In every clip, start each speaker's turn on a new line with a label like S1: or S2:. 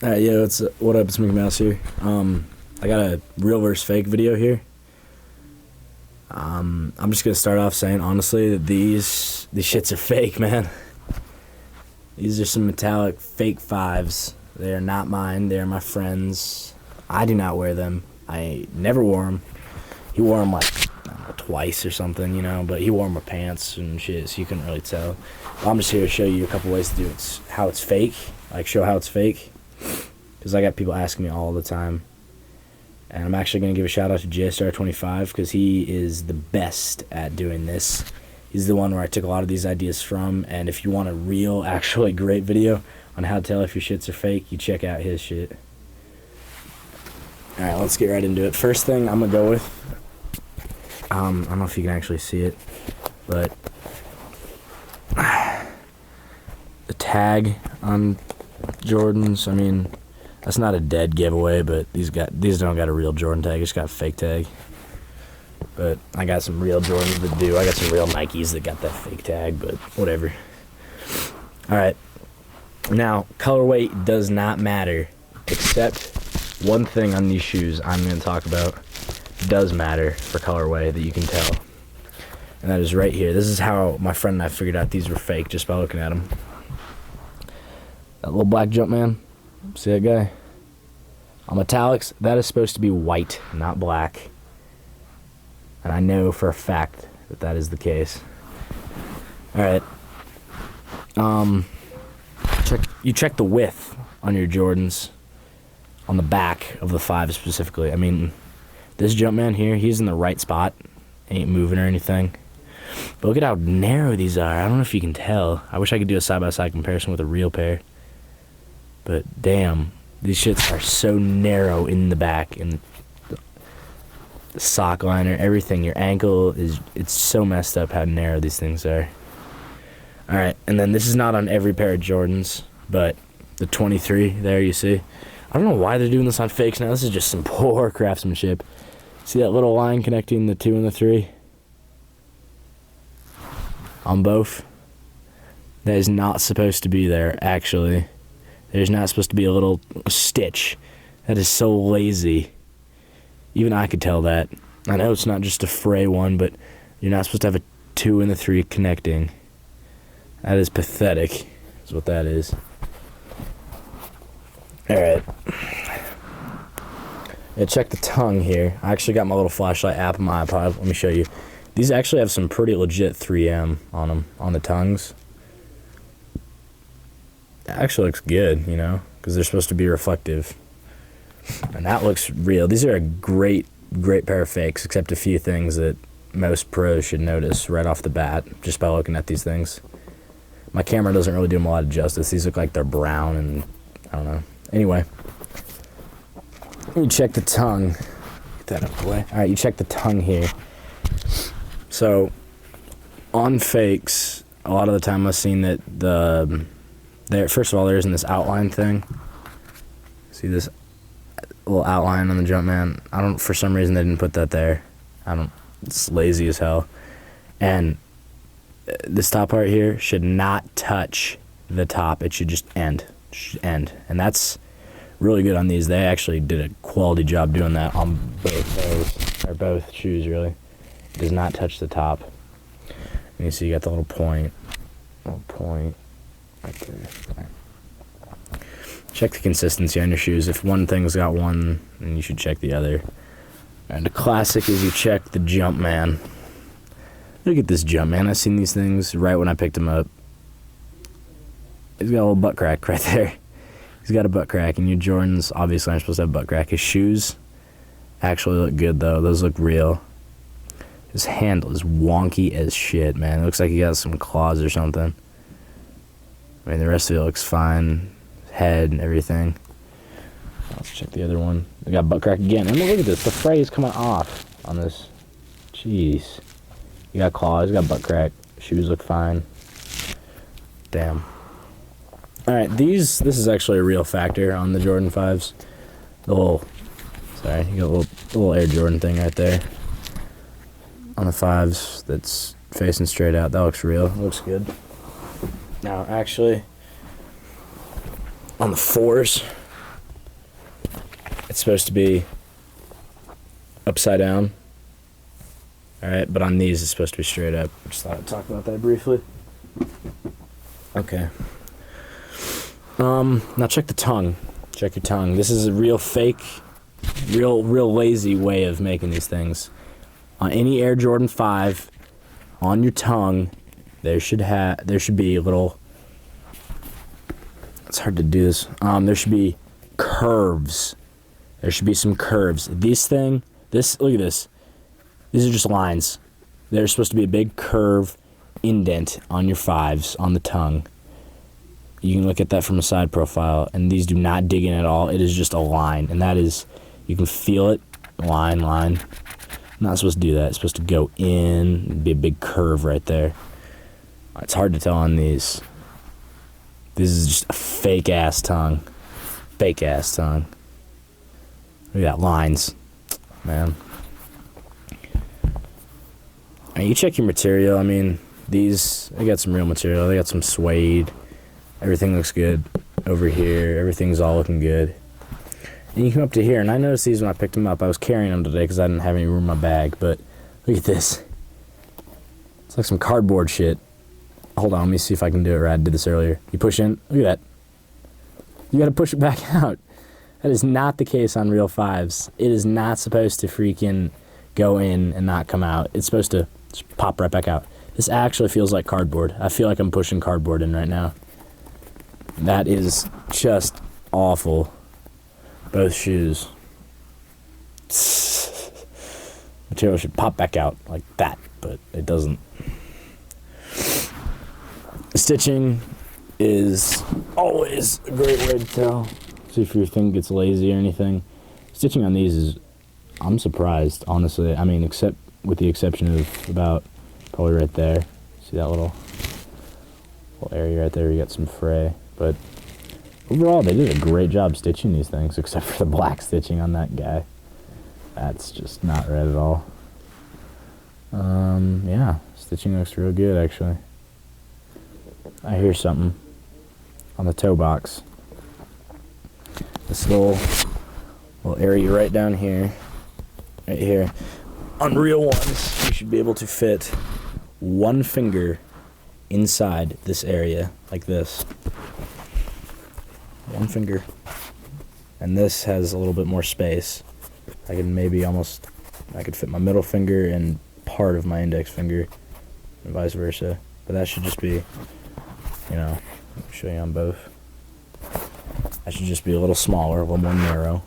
S1: Alright, yo, what up? It's Mickey Mouse here. I got a real versus fake video here. I'm just gonna start off saying honestly that these shits are fake, man. These are some metallic fake fives. They are not mine. They are my friend's. I do not wear them. I never wore them. He wore them like I don't know, twice or something, you know. But he wore them with pants and shit, so you couldn't really tell. I'm just here to show you a couple ways to do it. How it's fake. Like show how it's fake. Because I got people asking me all the time. And I'm actually going to give a shout out to JStar25 because he is the best at doing this. He's the one where I took a lot of these ideas from. And if you want a real, actually great video on how to tell if your shits are fake, you check out his shit. Alright, let's get right into it. First thing I'm going to go with, I don't know if you can actually see it, but the tag on Jordans, I mean, that's not a dead giveaway, but these don't got a real Jordan tag, it's got a fake tag. But I got some real Jordans that do. I got some real Nikes that got that fake tag, but whatever. Alright. Now, colorway does not matter, except one thing on these shoes I'm going to talk about does matter for colorway that you can tell. And that is right here. This is how my friend and I figured out these were fake just by looking at them. That little black Jumpman. See that guy? On metallics, that is supposed to be white, not black. And I know for a fact that that is the case. Alright. Check the width on your Jordans. On the back of the 5 specifically. I mean, this Jumpman here, he's in the right spot. Ain't moving or anything. But look at how narrow these are. I don't know if you can tell. I wish I could do a side-by-side comparison with a real pair. But damn, these shits are so narrow in the back, and the sock liner, everything. Your ankle it's so messed up how narrow these things are. Alright, and then this is not on every pair of Jordans, but the 23 there you see. I don't know why they're doing this on fakes now. This is just some poor craftsmanship. See that little line connecting the 2 and the 3? On both? That is not supposed to be there, actually. There's not supposed to be a little stitch. That is so lazy. Even I could tell that. I know it's not just a fray one, but you're not supposed to have a 2 and the 3 connecting. That is pathetic, is what that is. Alright. Yeah, check the tongue here. I actually got my little flashlight app on my iPod. Let me show you. These actually have some pretty legit 3M on them, on the tongues. It actually looks good, you know, because they're supposed to be reflective. And that looks real. These are a great pair of fakes, except a few things that most pros should notice right off the bat, just by looking at these things. My camera doesn't really do them a lot of justice. These look like they're brown and, I don't know. Anyway, you check the tongue. Get that out of the way. Alright, you check the tongue here. So, on fakes, a lot of the time I've seen that first of all, there isn't this outline thing. See this little outline on the Jumpman? For some reason they didn't put that there. It's lazy as hell. And this top part here should not touch the top. It should just end. And that's really good on these. They actually did a quality job doing that on both shoes, really. It does not touch the top. And you see you got the little point right there. Check the consistency on your shoes. If one thing's got one, then you should check the other. And the classic is you check the Jumpman. Look at this Jumpman. I've seen these things right when I picked him up. He's got a little butt crack right there. He's got a butt crack, and your Jordans obviously aren't supposed to have butt crack. His shoes actually look good, though. Those look real. His handle is wonky as shit, man. It looks like he got some claws or something. I mean, the rest of it looks fine. Head and everything. Let's check the other one. We got butt crack again. And look at this. The fray is coming off on this. Jeez. You got claws. You got butt crack. Shoes look fine. Damn. Alright, this is actually a real factor on the Jordan 5s. You got a little Air Jordan thing right there. On the 5s that's facing straight out. That looks real. It looks good. Now, actually, on the 4s, It's supposed to be upside down. Alright, but on these it's supposed to be straight up. Just thought I'd talk about that briefly. Okay. Now check the tongue. Check your tongue. This is a real fake, real lazy way of making these things. On any Air Jordan 5, on your tongue, there should be a little. It's hard to do this. There should be curves. There should be some curves. Look at this. These are just lines. There's supposed to be a big curve indent on your 5s on the tongue. You can look at that from a side profile, and these do not dig in at all. It is just a line, and that is, you can feel it. Line. Not supposed to do that. It's supposed to go in. It'd be a big curve right there. It's hard to tell on these. This is just a fake-ass tongue. Fake-ass tongue. Look at that, lines. Man. I mean, you check your material. I mean, these, they got some real material. They got some suede. Everything looks good over here. Everything's all looking good. And you come up to here, and I noticed these when I picked them up. I was carrying them today because I didn't have any room in my bag, but look at this. It's like some cardboard shit. Hold on, let me see if I can do it right. I did this earlier. You push in, look at that. You gotta push it back out. That is not the case on real 5s. It is not supposed to freaking go in and not come out. It's supposed to just pop right back out. This actually feels like cardboard. I feel like I'm pushing cardboard in right now. That is just awful. Both shoes. Material should pop back out like that, but it doesn't. Stitching is always a great way to tell. See if your thing gets lazy or anything. Stitching on these is, I'm surprised, honestly. I mean, except with the exception of about probably right there. See that little area right there? You got some fray, but overall, they did a great job stitching these things, except for the black stitching on that guy. That's just not right at all. Yeah, stitching looks real good, actually. I hear something on the toe box. This little area right down here, right here. On real ones, you should be able to fit one finger inside this area, like this. One finger. And this has a little bit more space. I could fit my middle finger and part of my index finger, and vice versa. But that should just be, let me show you on both. That should just be a little smaller, a little more narrow.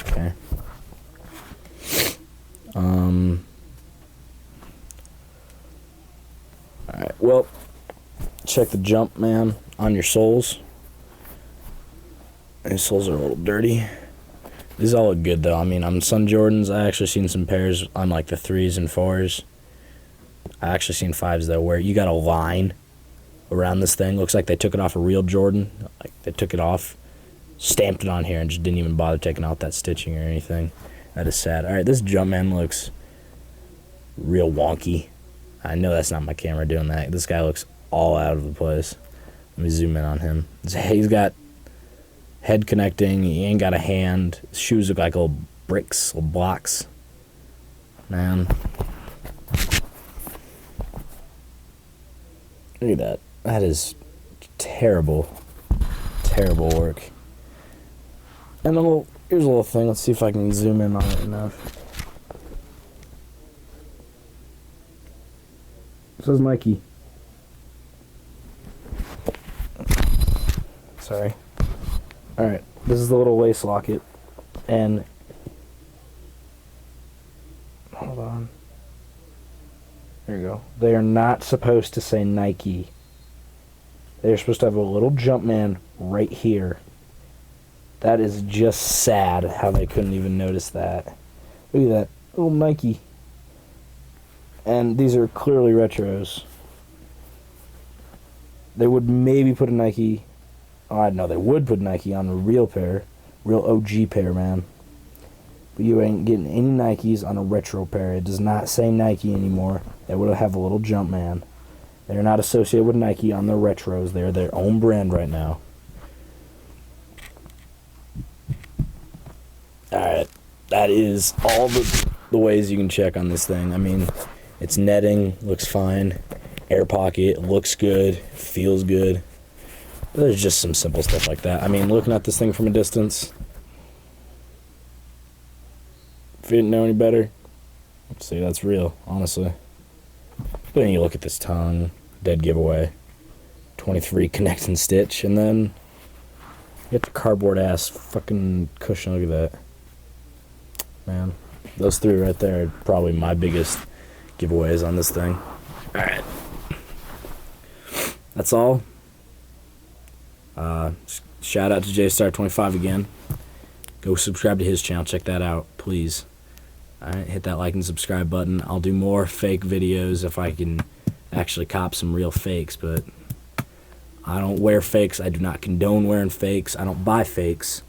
S1: Okay. Alright, well, check the jump, man, on your soles. These soles are a little dirty. These all look good, though. I mean, on Sun Jordans, I actually seen some pairs on, like, the 3s and 4s. I actually seen 5s, though, where you got a line around this thing. Looks like they took it off a real Jordan. Like, they took it off, stamped it on here, and just didn't even bother taking out that stitching or anything. That is sad. Alright, this Jumpman looks real wonky. I know that's not my camera doing that. This guy looks all out of the place. Let me zoom in on him. He's got head connecting. He ain't got a hand. His shoes look like little bricks, little blocks. Man. Look at that. That is terrible. Terrible work. And here's a little thing. Let's see if I can zoom in on it enough. It says Nike. Sorry. Alright, this is the little lace locket, and hold on. There you go. They are not supposed to say Nike. They're supposed to have a little Jumpman right here. That is just sad how they couldn't even notice that. Look at that. Little Nike. And these are clearly retros. They would maybe put a Nike. Oh, I know they would put Nike on a real pair. Real OG pair, man. But you ain't getting any Nikes on a retro pair. It does not say Nike anymore. They would have a little Jumpman. They're not associated with Nike on their retros. They're their own brand right now. Alright, that is all the ways you can check on this thing. I mean, it's netting, looks fine. Air pocket, looks good, feels good. But there's just some simple stuff like that. I mean, looking at this thing from a distance, if you didn't know any better, I'd say that's real, honestly. But then you look at this tongue, dead giveaway. 23 connect and stitch, and then you get the cardboard ass fucking cushion. Look at that. Man, those three right there are probably my biggest giveaways on this thing. Alright. That's all. Shout out to JStar25 again. Go subscribe to his channel. Check that out, please. Alright, hit that like and subscribe button. I'll do more fake videos if I can actually cop some real fakes, but I don't wear fakes. I do not condone wearing fakes. I don't buy fakes.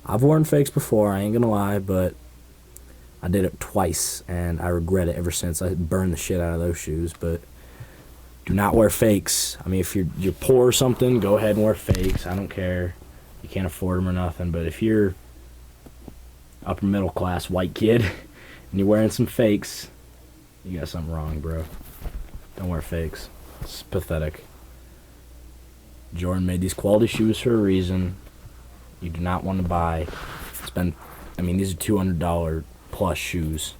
S1: I've worn fakes before, I ain't gonna lie, but I did it twice, and I regret it ever since. I burned the shit out of those shoes, but do not wear fakes. I mean, if you're poor or something, go ahead and wear fakes. I don't care. You can't afford them or nothing, but if you're upper middle class white kid and you're wearing some fakes, you got something wrong, bro. Don't wear fakes. It's pathetic. Jordan made these quality shoes for a reason. You do not want to spend, I mean, these are $200 plus shoes.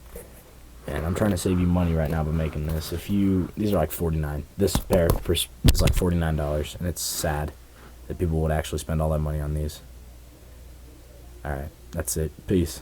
S1: And I'm trying to save you money right now by making this. These are like $49. This pair is like $49, and it's sad that people would actually spend all that money on these. Alright, that's it. Peace.